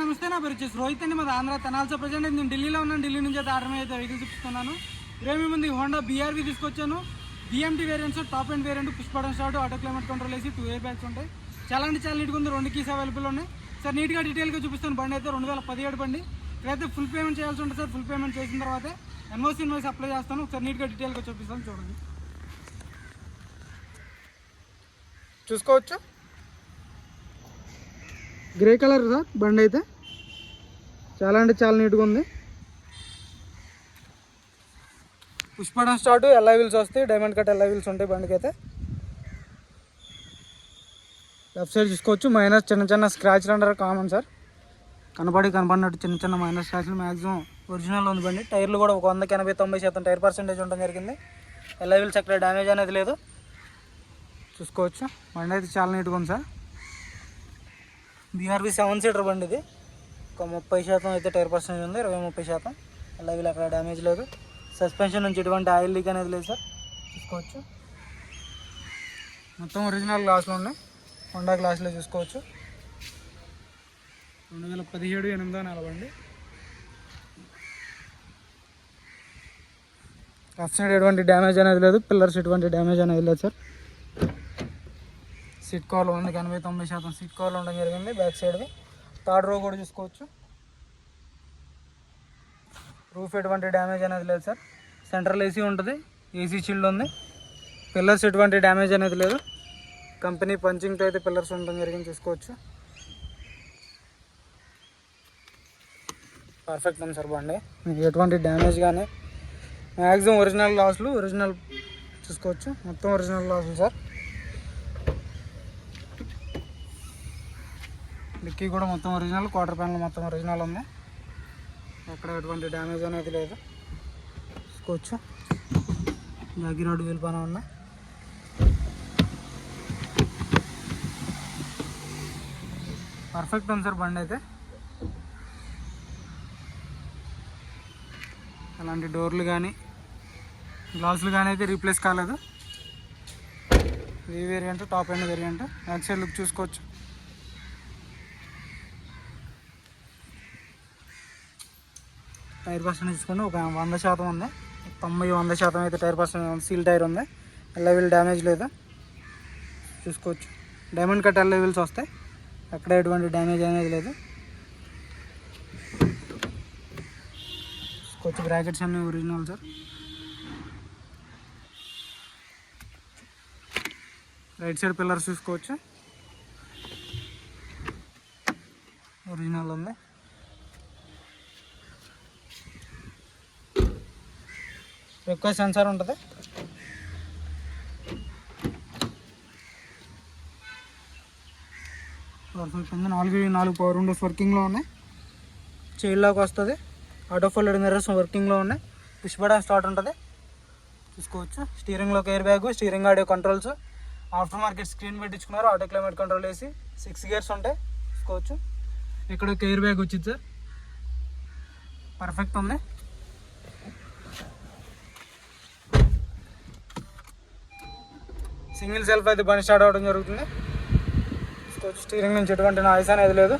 నమస్తే, నా పేరు వచ్చేసి రోహిత్ అండి. మాది ఆంధ్ర తెనాల్సో. ప్రజెంట్ నేను ఢిల్లీలో ఉన్నాను. ఢిల్లీ నుంచి అయితే ఆర్డర్ అయితే వెహికల్ చూపిస్తున్నాను. ఇరవై ముందు హోండా BRV తీసుకొచ్చాను. BMT variants, top and variant, push button start, auto climate control వేసి 2 ఎయిర్ బ్యాగ్స్ ఉంటాయి. చాలా అంటే చాలా నీట్గా ఉంది. 2 కీస్ అవైలబుల్ ఉన్నాయి సార్. నీట్గా డీటెయిల్గా చూపిస్తాను. బండి అయితే 2017 బండి. ఇక్కడైతే ఫుల్ పేమెంట్ చేయాల్సి ఉంటుంది సార్. ఫుల్ పేమెంట్ చేసిన తర్వాత NOC ఇన్వాయిస్ అప్లై చేస్తాను. ఒకసారి నీట్గా డీటెయిల్గా చూపిస్తాను, చూడండి. చూసుకోవచ్చు, గ్రే కలర్ సార్ బండి అయితే. చాలా అంటే చాలా నీట్గా ఉంది. Push button start, LI wheels వస్తాయి. డైమండ్ కట్ LI వీల్స్ ఉంటాయి బండికి అయితే. లెఫ్ట్ సైడ్ చూసుకోవచ్చు, మైనస్ చిన్న చిన్న స్క్రాచ్లు అంటారు కామన్ సార్. కనపడినట్టు చిన్న చిన్న మైనస్ స్క్రాచ్లు. మ్యాక్సిమం ఒరిజినల్ ఉంది బండి. టైర్లు కూడా ఒక 100, 80, 90% టైర్ పర్సెంటేజ్ ఉండడం జరిగింది. LI వీల్స్ అక్కడ డ్యామేజ్ అనేది లేదు. చూసుకోవచ్చు, బండి అయితే చాలా నీట్గా ఉంది సార్. BRV 7 సీటర్ బండి ఇది. ఒక 30% అయితే టైర్ పర్సెంటేజ్ ఉంది, 20-30%. LI వీల్ అక్కడ డ్యామేజ్ లేదు. సస్పెన్షన్ నుంచి ఎటువంటి ఆయిల్ లీక్ అనేది లేదు సార్. చూసుకోవచ్చు, మొత్తం ఒరిజినల్ గ్లాసులు ఉన్నాయి. హోండా గ్లాసులో చూసుకోవచ్చు. 2017 8వ నెల బండి. లెఫ్ట్ సైడ్ ఎటువంటి డ్యామేజ్ అనేది లేదు. పిల్లర్స్ ఎటువంటి డ్యామేజ్ అనేది లేదు సార్. సీట్ కవర్లు 100, 80, 90% సీట్ కవర్లు ఉండడం జరిగింది. బ్యాక్ సైడ్ది థర్డ్ రో కూడా చూసుకోవచ్చు. రూఫ్ ఎటువంటి డ్యామేజ్ అనేది లేదు సార్. సెంట్రల్ AC ఉంటుంది, AC షీల్డ్ ఉంది. పిల్లర్స్ ఎటువంటి డ్యామేజ్ అనేది లేదు. కంపెనీ పంచింగ్తో అయితే పిల్లర్స్ ఉండడం జరిగింది, చూసుకోవచ్చు. పర్ఫెక్ట్ ఉంది సార్ బండి. మీకు ఎటువంటి డ్యామేజ్ కానీ, మ్యాక్సిమం ఒరిజినల్ గ్లాసులు, ఒరిజినల్ చూసుకోవచ్చు. మొత్తం ఒరిజినల్ గ్లాసులు సార్. డిక్కీ కూడా మొత్తం ఒరిజినల్. క్వార్టర్ ప్యానల్ మొత్తం ఒరిజినల్ ఉంది. ఎక్కడ ఎటువంటి డ్యామేజ్ అనేది లేదు, చూసుకోవచ్చు. జాగి రోడ్ వీల్ పైన ఉన్న పర్ఫెక్ట్ ఉంది సార్ బండి అయితే. అలాంటి డోర్లు కానీ గ్లాసులు కానీ అయితే రీప్లేస్ కాలేదు. ఈ variant top end variant. Back side look చూసుకోవచ్చు. టైర్ పర్సెంట్ చూసుకుంటే ఒక 100% ఉంది. 90-100% అయితే టైర్ పర్సెంట్ సీల్ టైర్ ఉంది. LI వీల్ డ్యామేజ్ లేదు, చూసుకోవచ్చు. డైమండ్ కట్ LI వీల్స్ వస్తాయి. అక్కడ ఎటువంటి డ్యామేజ్ అనేది లేదు, చూసుకోవచ్చు. బ్రాకెట్స్ అన్నీ original sir. Right side pillars చూసుకోవచ్చు, ఒరిజినల్ ఉంది. ఎక్కువ సెన్సార్ ఉంటుంది. పర్ఫెక్ట్ ఉంది. 4 పవర్ విండోస్ వర్కింగ్లో ఉన్నాయి. చైల్ లాక్ వస్తుంది. ఆటో ఫోల్డెడ్ మిర్రర్స్ వర్కింగ్లో ఉన్నాయి. పుష్ బటన్ స్టార్ట్ ఉంటుంది, చూసుకోవచ్చు. స్టీరింగ్లోకి air bag, steering audio controls, after market screen పెట్టించుకున్నారు. ఆటో క్లైమేట్ కంట్రోల్ వేసి 6 గేర్స్ ఉంటాయి, చూసుకోవచ్చు. ఇక్కడ ఒక ఎయిర్ బ్యాగ్ వచ్చింది సార్. పర్ఫెక్ట్ ఉంది. సింగిల్ సెల్ఫ్ అయితే బండి స్టార్ట్ అవ్వడం జరుగుతుంది, చూసుకోవచ్చు. స్టీరింగ్ నుంచి ఎటువంటి నాయిస్ అనేది లేదు.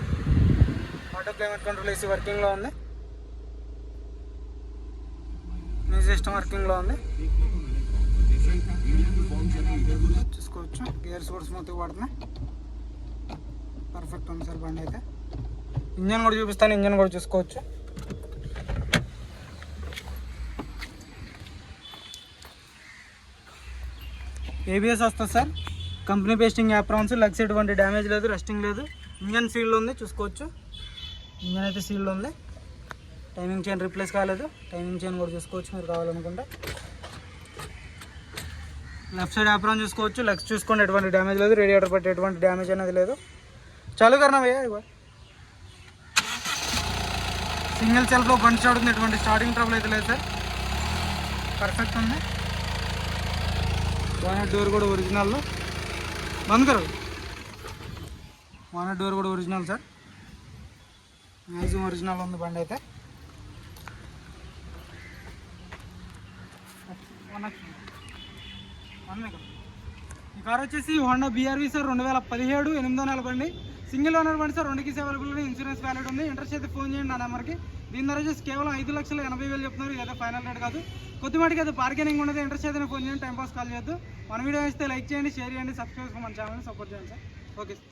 ఆటో క్లైమేట్ కంట్రోల్ AC వర్కింగ్లో ఉంది. మ్యూజిక్ సిస్టమ్ వర్కింగ్లో ఉంది, చూసుకోవచ్చు. గేర్స్ కూడా స్మూత్గా పడుతున్నాయి. పర్ఫెక్ట్ ఉంది సార్ బండి అయితే. ఇంజన్ కూడా చూపిస్తాను, ఇంజన్ కూడా చూసుకోవచ్చు. ABS వస్తుంది sir. Company pasting aprons. Legs ఎటువంటి డ్యామేజ్ లేదు, రస్టింగ్ లేదు. ఇంజన్ సీల్డ్ ఉంది, చూసుకోవచ్చు. ఇంజన్ అయితే సీల్డ్ ఉంది. టైమింగ్ చైన్ రీప్లేస్ కాలేదు. టైమింగ్ చైన్ కూడా చూసుకోవచ్చు మీరు కావాలనుకుంటే. లెఫ్ట్ సైడ్ యాప్రాన్ చూసుకోవచ్చు. లెగ్స్ చూసుకోండి, ఎటువంటి డ్యామేజ్ లేదు. రేడియేటర్ పట్టి ఎటువంటి డ్యామేజ్ అనేది లేదు. చాలు కన్నా భయ్యా. ఇవ్వ సింగిల్ సెల్ఫ్లో బండి స్టార్ట్ ఉంది. ఎటువంటి స్టార్టింగ్ ట్రబుల్ అయితే లేదు సార్. పర్ఫెక్ట్ ఉంది. బానెట్ డోర్ కూడా ఒరిజినల్. బంద్ కరు. బానెట్ డోర్ కూడా ఒరిజినల్ సార్. మ్యాక్సిమం ఒరిజినల్ ఉంది బండి అయితే. ఈ కార్ వచ్చేసి హోండా BRV సార్. 2017 8వ నెల బండి. సింగిల్ ఓనర్ బండి sir, 2 keys available, insurance valid ఉంది. ఇంట్రెస్ట్ అయితే ఫోన్ చేయండి నా నెంబర్కి. దీని ధర వచ్చేసి కేవలం 5,80,000 చెప్తున్నారు. ఇదైతే ఫైనల్ రేట్ కాదు, కొద్దిమాటికి అయితే బార్గెనింగ్ ఉండదు. ఇంట్రెస్ట్ అయితే ఫోన్ చేయండి, టైం పాస్ కాల్ చేయొద్దు. మన వీడియో ఇస్తే లైక్ చేయండి, షేర్ చేయండి, సబ్స్క్రైబ్ చేసుకోండి, మన ఛానల్ని సపోర్ట్ చేయండి సార్. Okay sir.